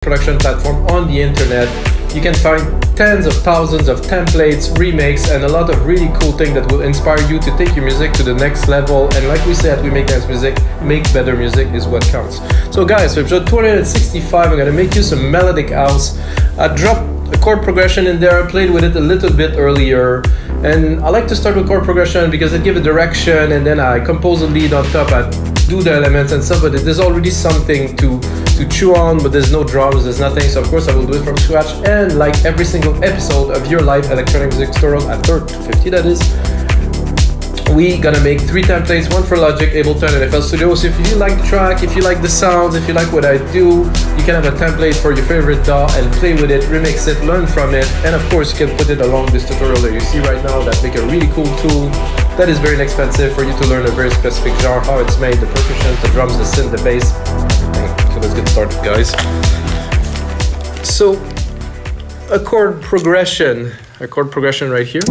production platform on the internet. You can find tens of thousands of templates, remakes, and a lot of really cool things that will inspire you to take your music to the next level. And like we said, we make nice music, make better music is what counts. So guys, for episode 265, I'm gonna make you some melodic house. I dropped a chord progression in there, I played with it a little bit earlier. And I like to start with chord progression because it gives a direction, and then I compose a lead on top, I do the elements and stuff, but there's already something to chew on, but there's no drums, there's nothing, so of course I will do it from scratch. And like every single episode of your live electronic music tutorial at 250, that is, we gonna make 3 templates, one for Logic, Ableton, and FL Studio. So if you like the track, if you like the sounds, if you like what I do, you can have a template for your favorite DAW and play with it, remix it, learn from it, and of course you can put it along this tutorial that you see right now that make a really cool tool that is very inexpensive for you to learn a very specific genre, how it's made, the percussion, the drums, the synth, the bass. So let's get started, guys. So a chord progression right here.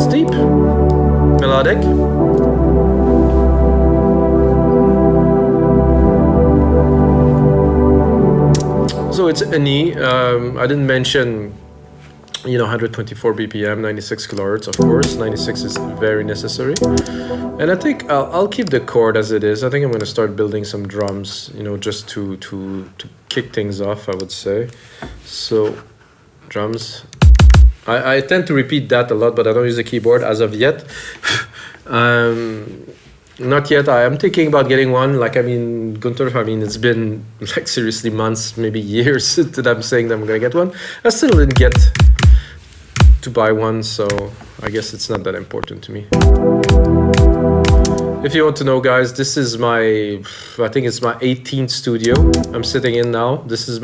Steep, melodic. So it's an E. I didn't mention, 124 BPM, 96 kilohertz, of course. 96 is very necessary. And I think I'll keep the chord as it is. I think I'm going to start building some drums, just to kick things off, I would say. So, drums. I tend to repeat that a lot, but I don't use a keyboard as of yet. Not yet. I am thinking about getting one. Gunther, it's been seriously months, maybe years that I'm saying that I'm going to get one. I still didn't get to buy one, so I guess it's not that important to me. If you want to know, guys, this is I think it's my 18th studio I'm sitting in now. This is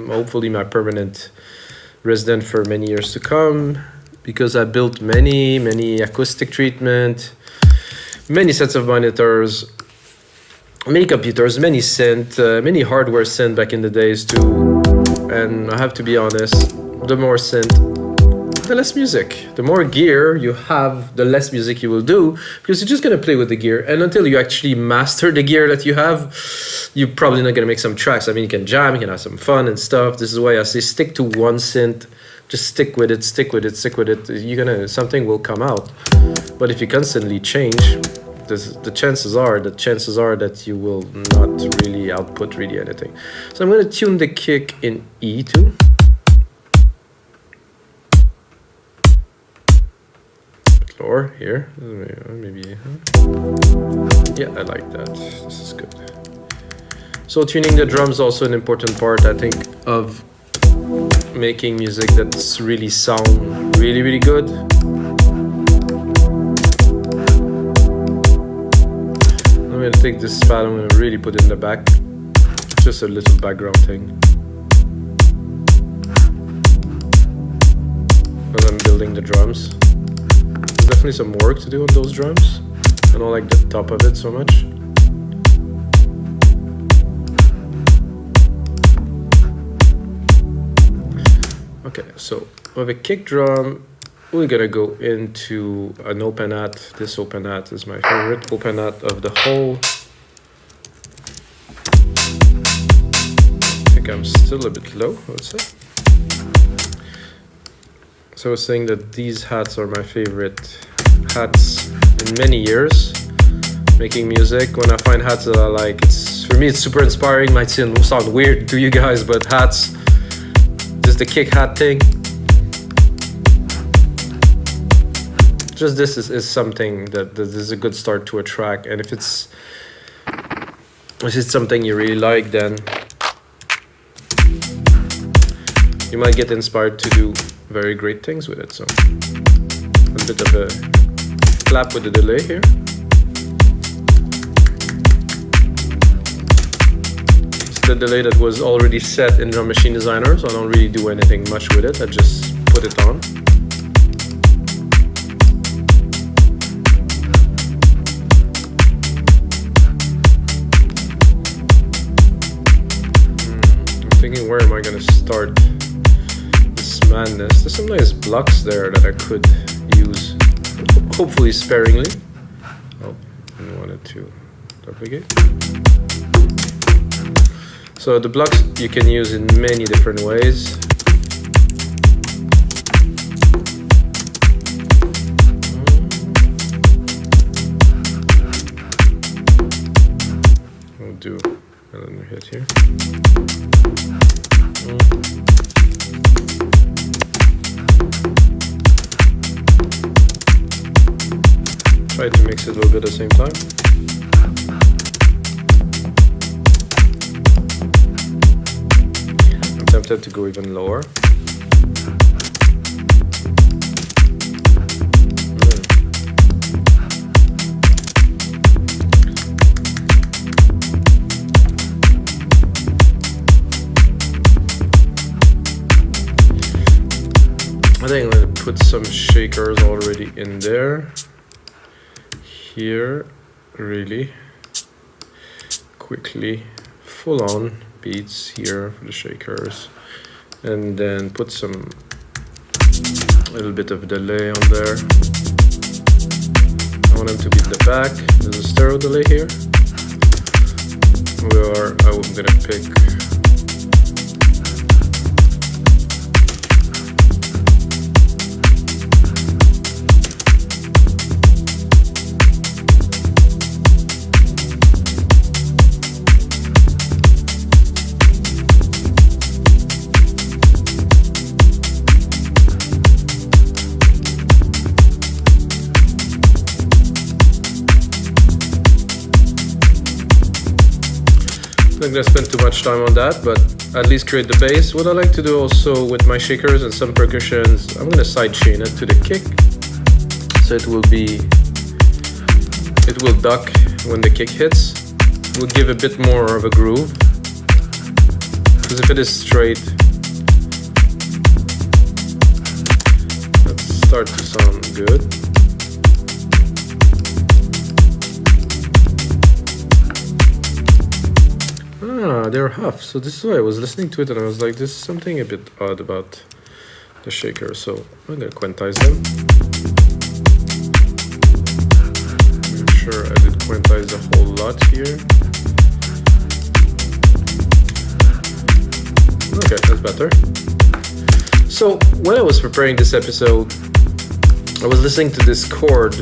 hopefully my permanent resident for many years to come, because I built many acoustic treatment, many sets of monitors, many computers, many synth, many hardware synth back in the days too. And I have to be honest, the more synth, the less music. The more gear you have, the less music you will do, because you're just gonna play with the gear. And until you actually master the gear that you have, you're probably not gonna make some tracks. You can jam, you can have some fun and stuff. This is why I say stick to one synth. Just stick with it. Something will come out. But if you constantly change, the chances are that you will not really output anything. So I'm gonna tune the kick in E too. Lower here, maybe. Yeah, I like that. This is good. So tuning the drums also an important part, I think, of making music that's really sound really good. I'm gonna take this pad, I'm gonna really put it in the back. Just a little background thing. As I'm building the drums. There's definitely some work to do on those drums. I don't like the top of it so much. Okay, so with a kick drum, we're gonna go into an open hat. This open hat is my favorite open hat of the whole. I think I'm still a bit low, I would say. So I was saying that these hats are my favorite hats in many years. Making music, when I find hats that I like, for me it's super inspiring. Might sound weird to you guys, but hats, just the kick hat thing. Just this is something that is a good start to a track. And if it's something you really like, then you might get inspired to do very great things with it. So a bit of a clap with the delay here. It's the delay that was already set in Drum Machine Designer, so I don't really do anything much with it. I just put it on. I'm thinking, where am I gonna start this madness? There's some nice blocks there that I could use, hopefully sparingly. Oh, I wanted to duplicate. So the blocks you can use in many different ways. We'll do another hit here. Try to mix it a little bit at the same time. I'm tempted to go even lower. I think I'm going to put some shakers already in there. Here, really quickly, full on beats here for the shakers, and then put some little bit of delay on there. I want them to be in the back. There's a stereo delay here, where I'm gonna pick I'm not gonna spend too much time on that, but at least create the bass. What I like to do also with my shakers and some percussions, I'm gonna sidechain it to the kick, so it will duck when the kick hits. It will give a bit more of a groove, because if it is straight, let's start to sound good. Ah, they're half. So this is why I was listening to it and I was like, there's something a bit odd about the shaker. So I'm gonna quantize them. I'm sure I did quantize a whole lot here. Okay, that's better. So when I was preparing this episode, I was listening to this chord,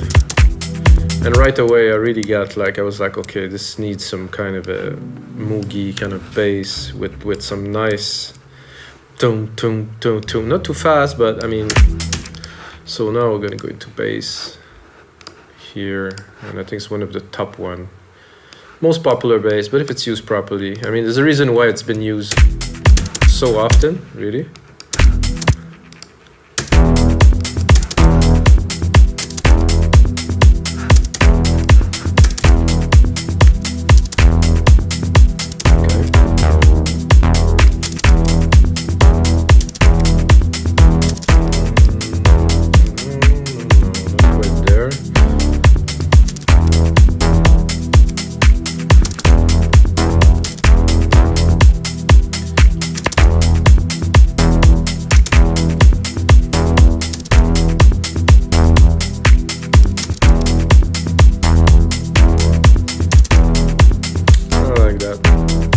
and right away I really got like, I was like, okay, this needs some kind of a moogie kind of bass with some nice tone, not too fast, but I mean, so now we're gonna go into bass here, and I think it's one of the top one, most popular bass, but if it's used properly, I mean, there's a reason why it's been used so often, really.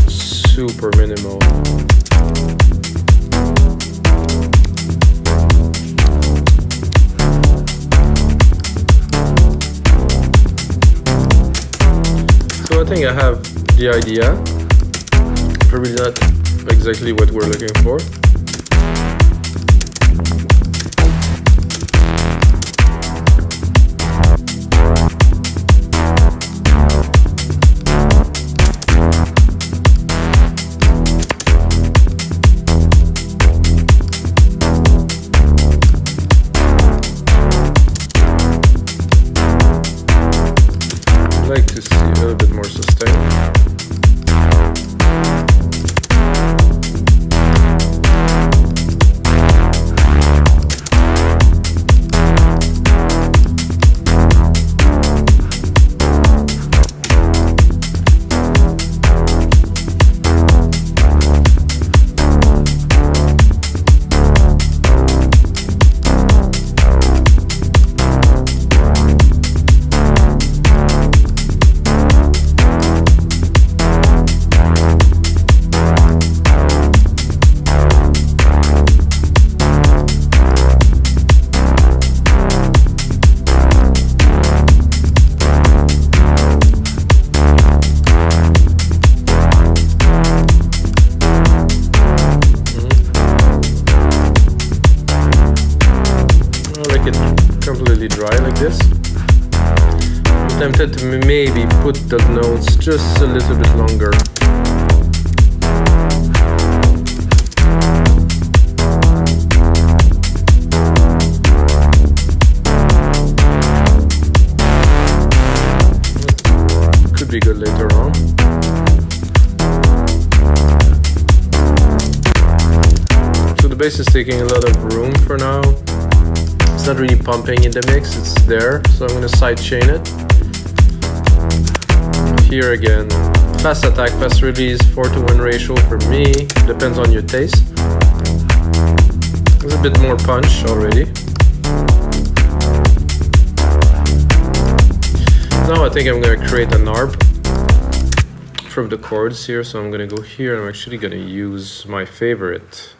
Super minimal. So I think I have the idea. Probably not exactly what we're looking for. Like to see a little bit more sustain. tempted to maybe put the notes just a little bit longer. Could be good later on. So the bass is taking a lot of room for now. It's not really pumping in the mix, it's there, so I'm going to sidechain it. Here again, fast attack, fast release, 4:1 ratio for me, depends on your taste. There's a bit more punch already. Now I think I'm going to create an ARP from the chords here, so I'm going to go here. I'm actually going to use my favorite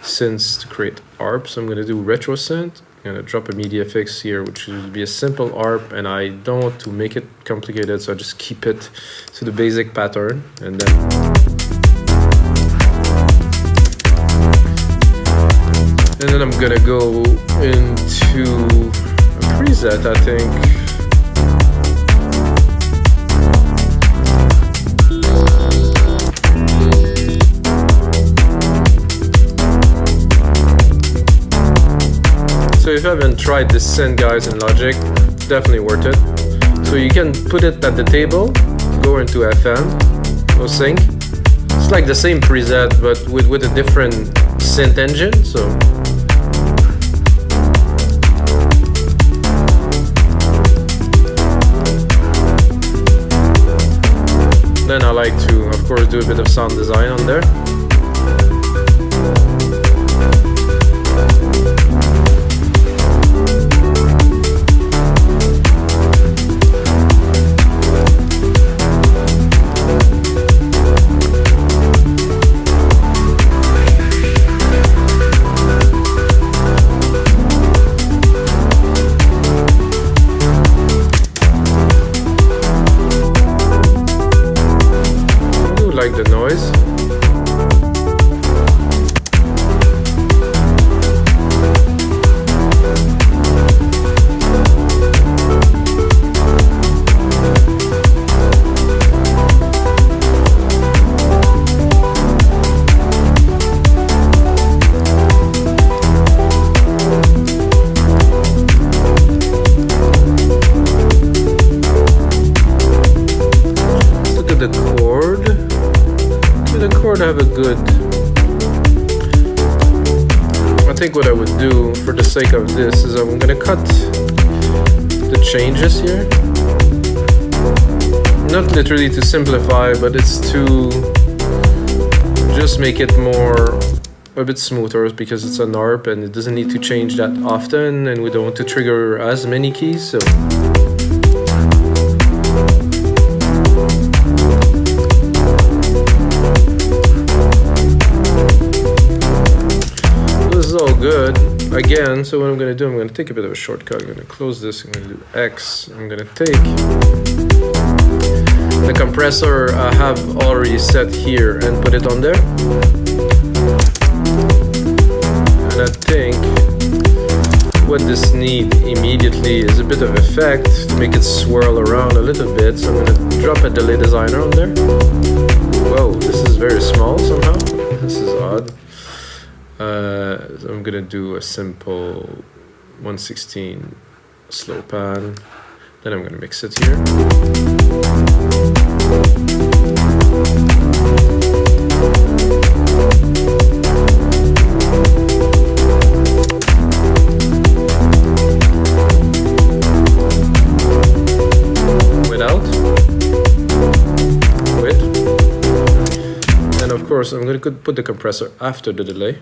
synths to create ARP, so I'm going to do Restro Synth. I'm going to drop a media fix here, which would be a simple ARP, and I don't want to make it complicated, so I just keep it to the basic pattern, and then I'm going to go into a preset, I think. So if you haven't tried this synth, guys, in Logic, definitely worth it. So you can put it at the table, go into FM, go sync. It's like the same preset, but with a different synth engine. So then I like to, of course, do a bit of sound design on there. Like the noise. Look at the chord. The chord have a good. I think what I would do for the sake of this is I'm gonna cut the changes here. Not literally to simplify, but it's to just make it a bit smoother, because it's an ARP and it doesn't need to change that often, and we don't want to trigger as many keys. So good again. So what I'm going to do, I'm going to take a bit of a shortcut. I'm going to close this. I'm going to do X. I'm going to take the compressor I have already set here and put it on there. And I think what this needs immediately is a bit of effect to make it swirl around a little bit. So I'm going to drop a delay designer on there. Whoa, this is very small somehow. This is odd. So I'm gonna do a simple 1/16 slow pan. Then I'm gonna mix it here. Without. With. And of course, I'm gonna put the compressor after the delay.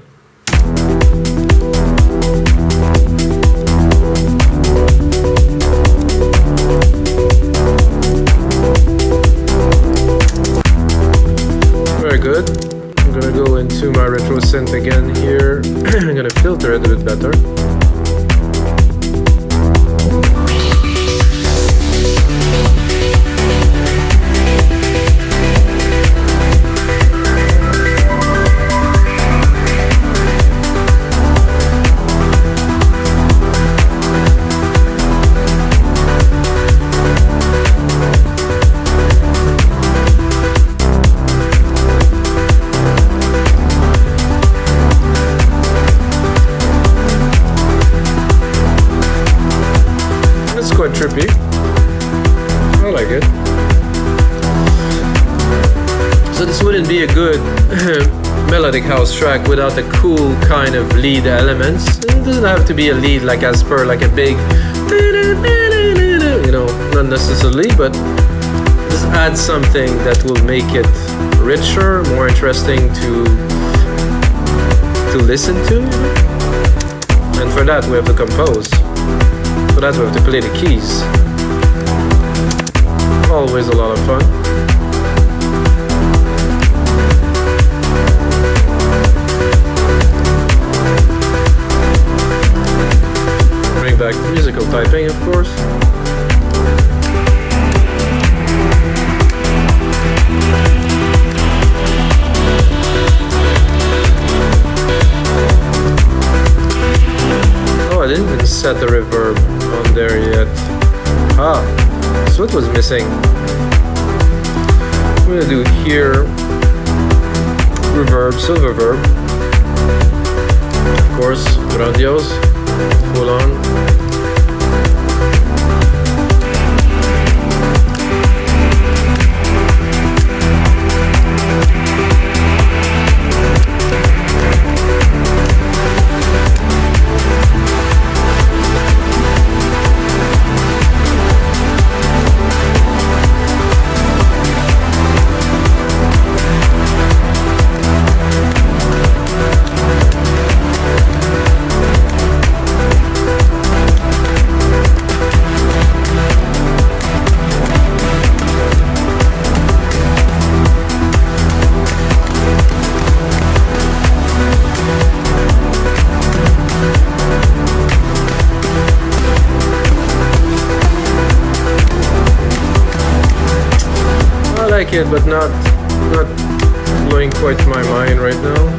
Very good. I'm gonna go into my Restro Synth again here. I'm gonna filter it a bit better. So this wouldn't be a good melodic house track without a cool kind of lead elements. It doesn't have to be a lead like as per like a big, you know, not necessarily, but just add something that will make it richer, more interesting to listen to. And for that we have to compose. For that we have to play the keys. Always a lot of fun. Bring back musical typing, of course. Oh, I didn't even set the reverb on there yet. Ah, that's what was missing. I'm gonna do here reverb, silver reverb. Of course, grandiose, full on. I like it, but not blowing quite my mind right now.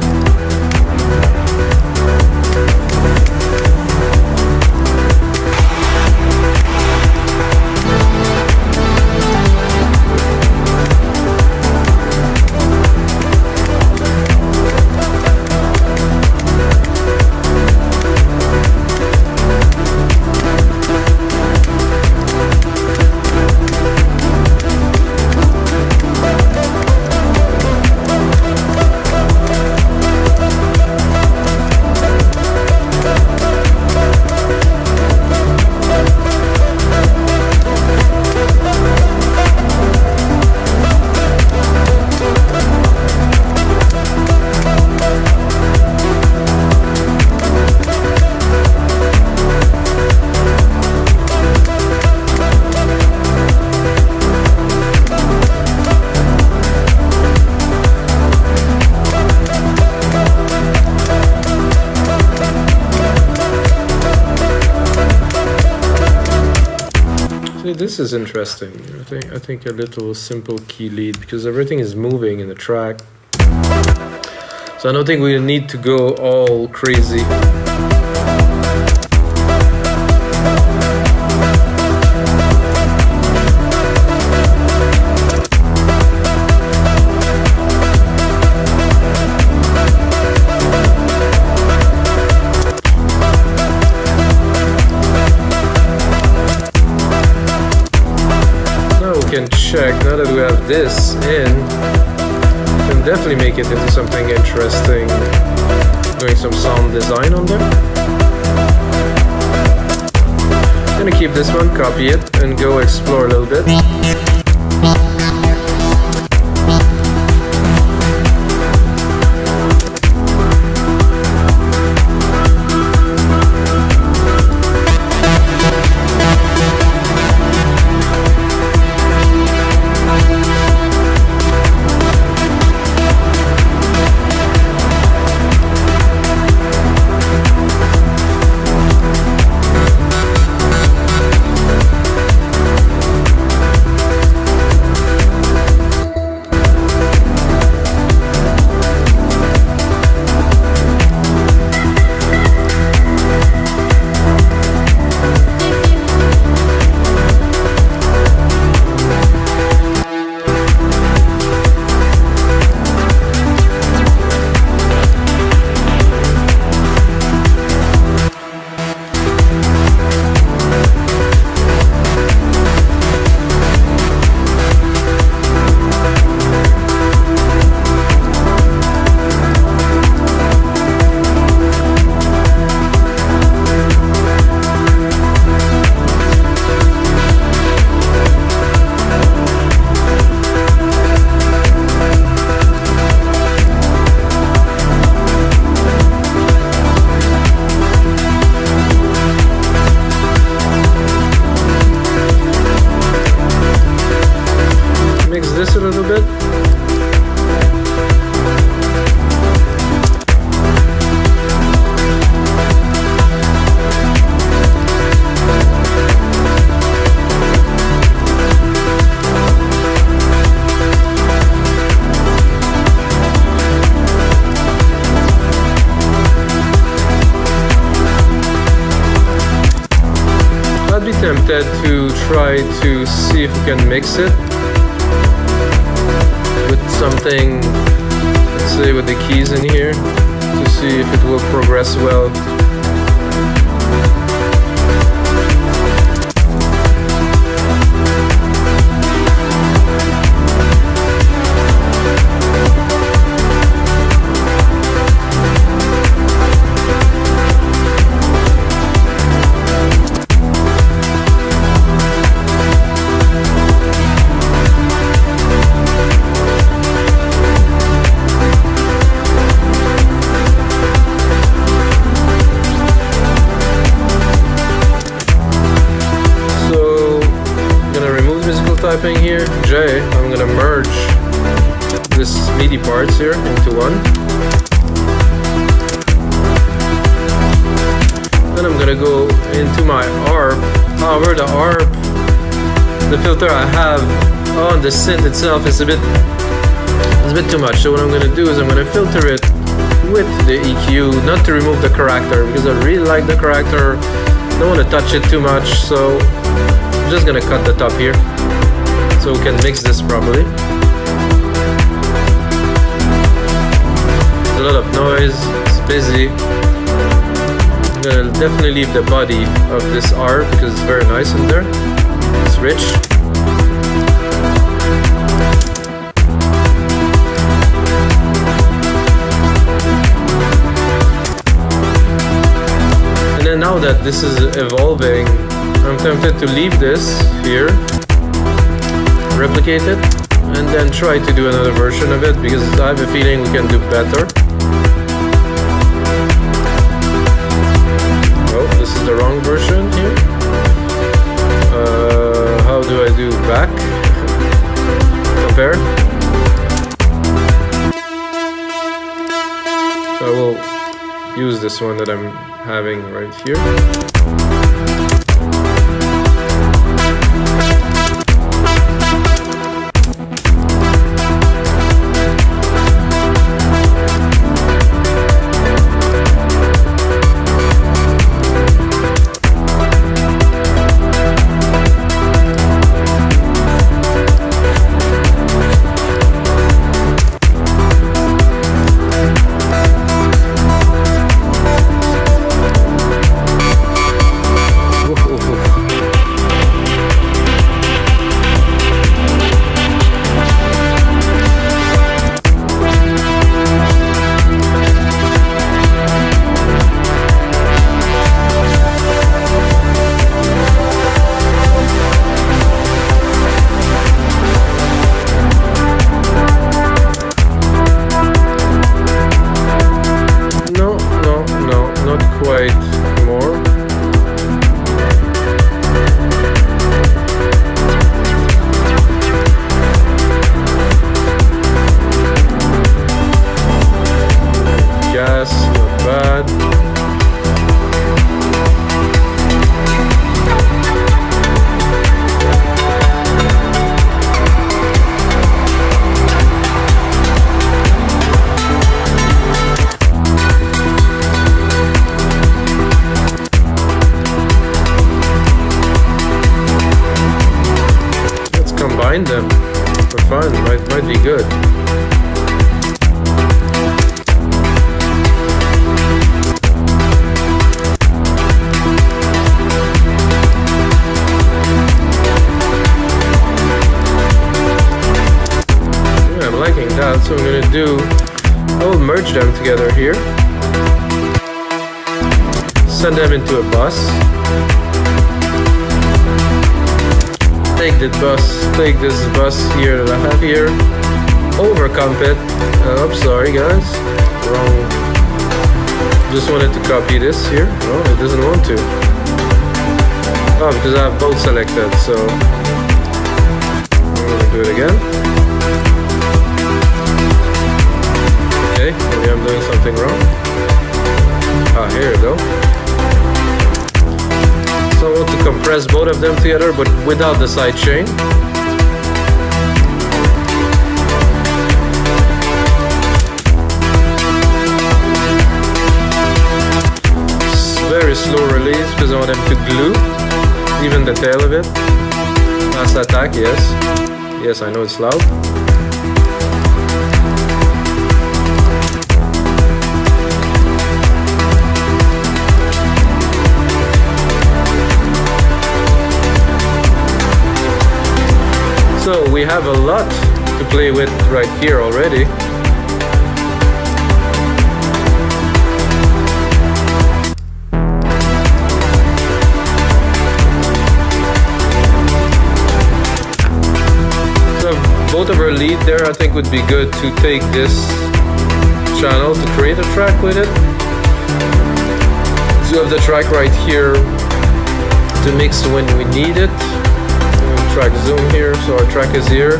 This is interesting. I think a little simple key lead because everything is moving in the track. So I don't think we need to go all crazy. Check, now that we have this in, we can definitely make it into something interesting. Doing some sound design on there. I'm gonna keep this one, copy it, and go explore a little bit. removes this a little bit. Tempted to try to see if we can mix it with something, let's say with the keys in here, to see if it will progress well. Typing here, J, I'm gonna merge this MIDI parts here into one. Then I'm gonna go into my ARP. However, the ARP, the filter I have on the synth itself is a bit too much. So what I'm gonna do is I'm gonna filter it with the EQ, not to remove the character, because I really like the character. Don't want to touch it too much, so I'm just gonna cut the top here, so we can mix this properly. There's a lot of noise, it's busy. I'm gonna definitely leave the body of this R because it's very nice in there. It's rich. And then now that this is evolving, I'm tempted to leave this here, replicate it, and then try to do another version of it, because I have a feeling we can do better. Oh, this is the wrong version here. How do I do back? Compare. So I will use this one that I'm having right here. Them for fun might be good. Yeah, I'm liking that, so I'm gonna do, I'll merge them together here, send them into a bus. Take this bus here that I have here, overcomp it. Oops, sorry guys, wrong. Just wanted to copy this here. No, it doesn't want to. Oh, because I have both selected, so I'm gonna do it again. together, but without the sidechain. Very slow release because I want them to glue, even the tail of it. Last attack, yes. Yes, I know it's loud. So we have a lot to play with right here already. Both of our lead there, I think would be good to take this channel to create a track with it. So you have the track right here to mix when we need it. Track zoom here, so our track is here.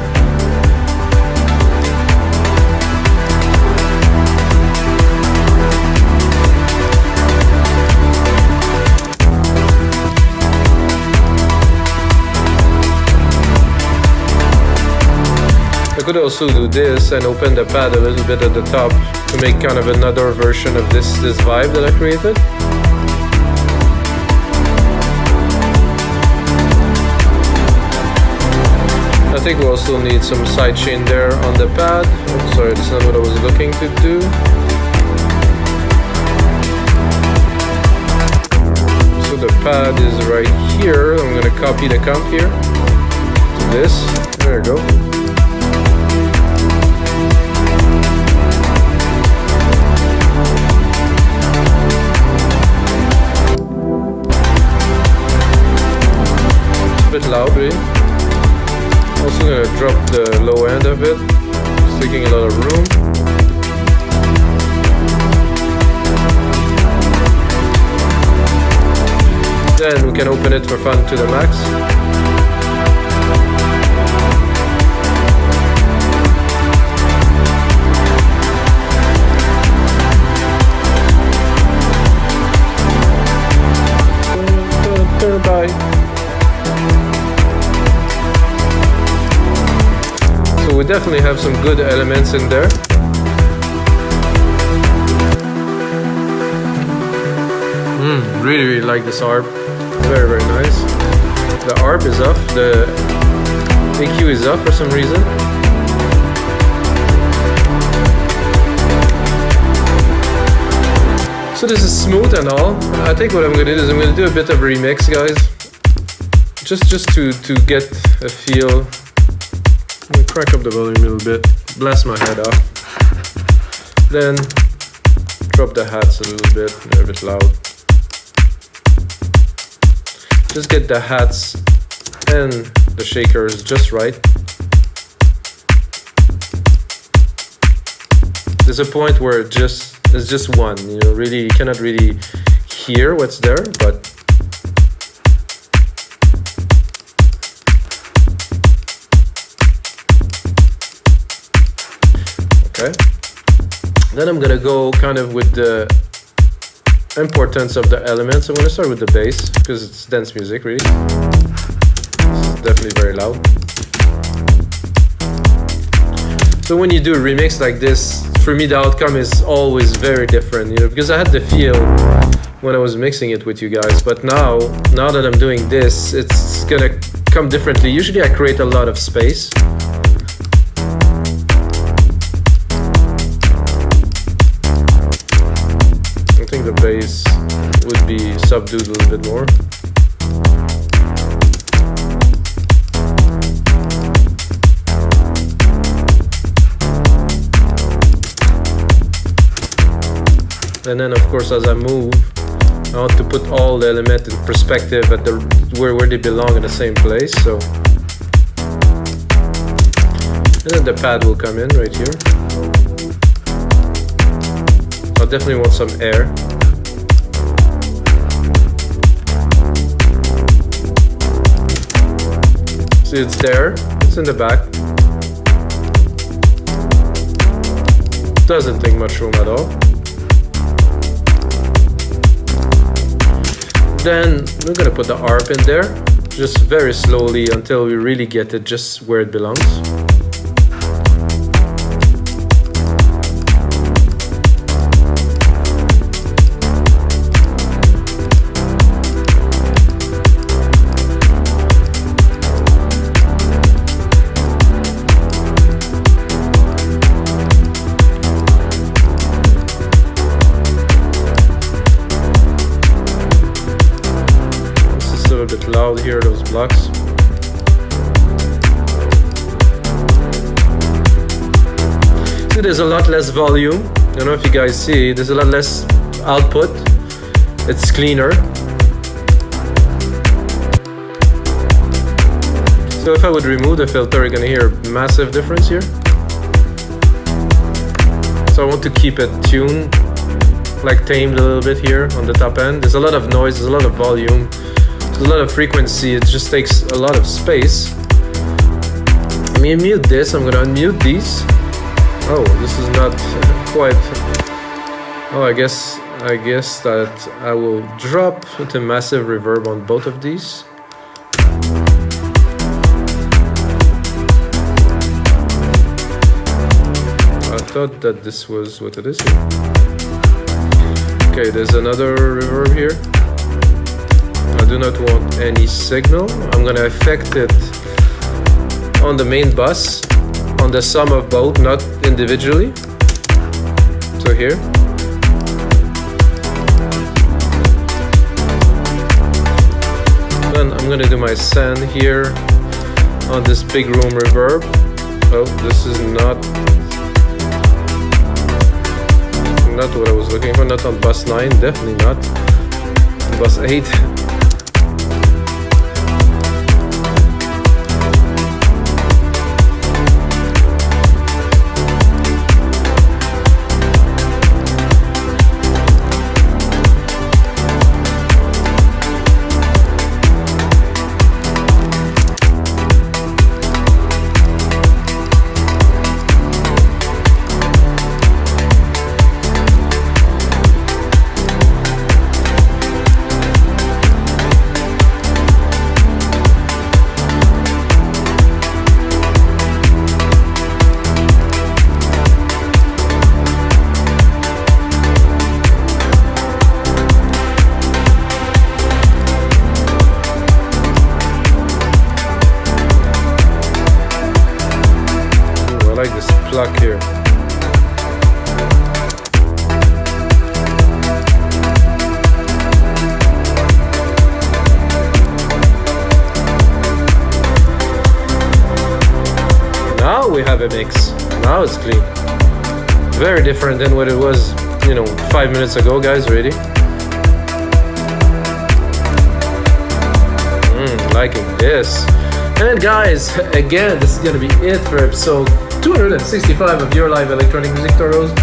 I could also do this and open the pad a little bit at the top to make kind of another version of this vibe that I created. I think we also need some sidechain there on the pad. Oh, sorry, that's not what I was looking to do. So the pad is right here. I'm gonna copy the comp here to this. There we go. Loud, really. Also gonna drop the low end of it, it's taking a lot of room. Then we can open it for fun to the max. Bye. We definitely have some good elements in there. Really like this ARP. Very nice. The ARP is off, the EQ is off for some reason. So this is smooth and all. I think what I'm gonna do is I'm gonna do a bit of remix, guys. Just to get a feel. I'm gonna crack up the volume a little bit, blast my head off, then drop the hats a little bit, they're a bit loud. Just get the hats and the shakers just right. There's a point where it's just one, you know, really, you cannot really hear what's there, but okay. Then I'm gonna go kind of with the importance of the elements. I'm gonna start with the bass because it's dance music, really. It's definitely very loud. So when you do a remix like this, for me the outcome is always very different, you know, because I had the feel when I was mixing it with you guys, but now that I'm doing this, it's gonna come differently. Usually I create a lot of space. I think the bass would be subdued a little bit more. And then of course as I move, I want to put all the elements in perspective at where they belong in the same place. So, and then the pad will come in right here. I definitely want some air. See, it's there, it's in the back. Doesn't take much room at all. Then we're gonna put the ARP in there, just very slowly until we really get it just where it belongs. A bit loud here, those blocks. See, there's a lot less volume. I don't know if you guys see, there's a lot less output. It's cleaner. So if I would remove the filter, you're gonna hear a massive difference here. So I want to keep it tuned, like tamed a little bit here on the top end. There's a lot of noise, there's a lot of volume. A lot of frequency, it just takes a lot of space. Let me mute this, I'm gonna unmute these. Oh, this is not quite... Oh, I guess that I will drop into massive reverb on both of these. I thought that this was what it is here. Okay, there's another reverb here. I do not want any signal. I'm gonna affect it on the main bus, on the sum of both, not individually. So here. Then I'm gonna do my send here on this big room reverb. Oh, this is not what I was looking for. Not on bus 9, definitely not. Bus 8. I like this pluck here. Now we have a mix. Now it's clean. Very different than what it was, 5 minutes ago, guys. Ready? Liking this. And guys, again, this is gonna be it for episode 265 of your live electronic music tutorials.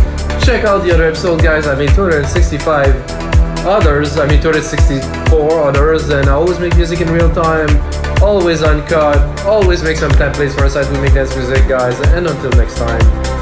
Check out the other episode, guys. I made 265 others. I made 264 others, and I always make music in real time, always uncut, always make some templates for a site we make dance music, guys. And until next time.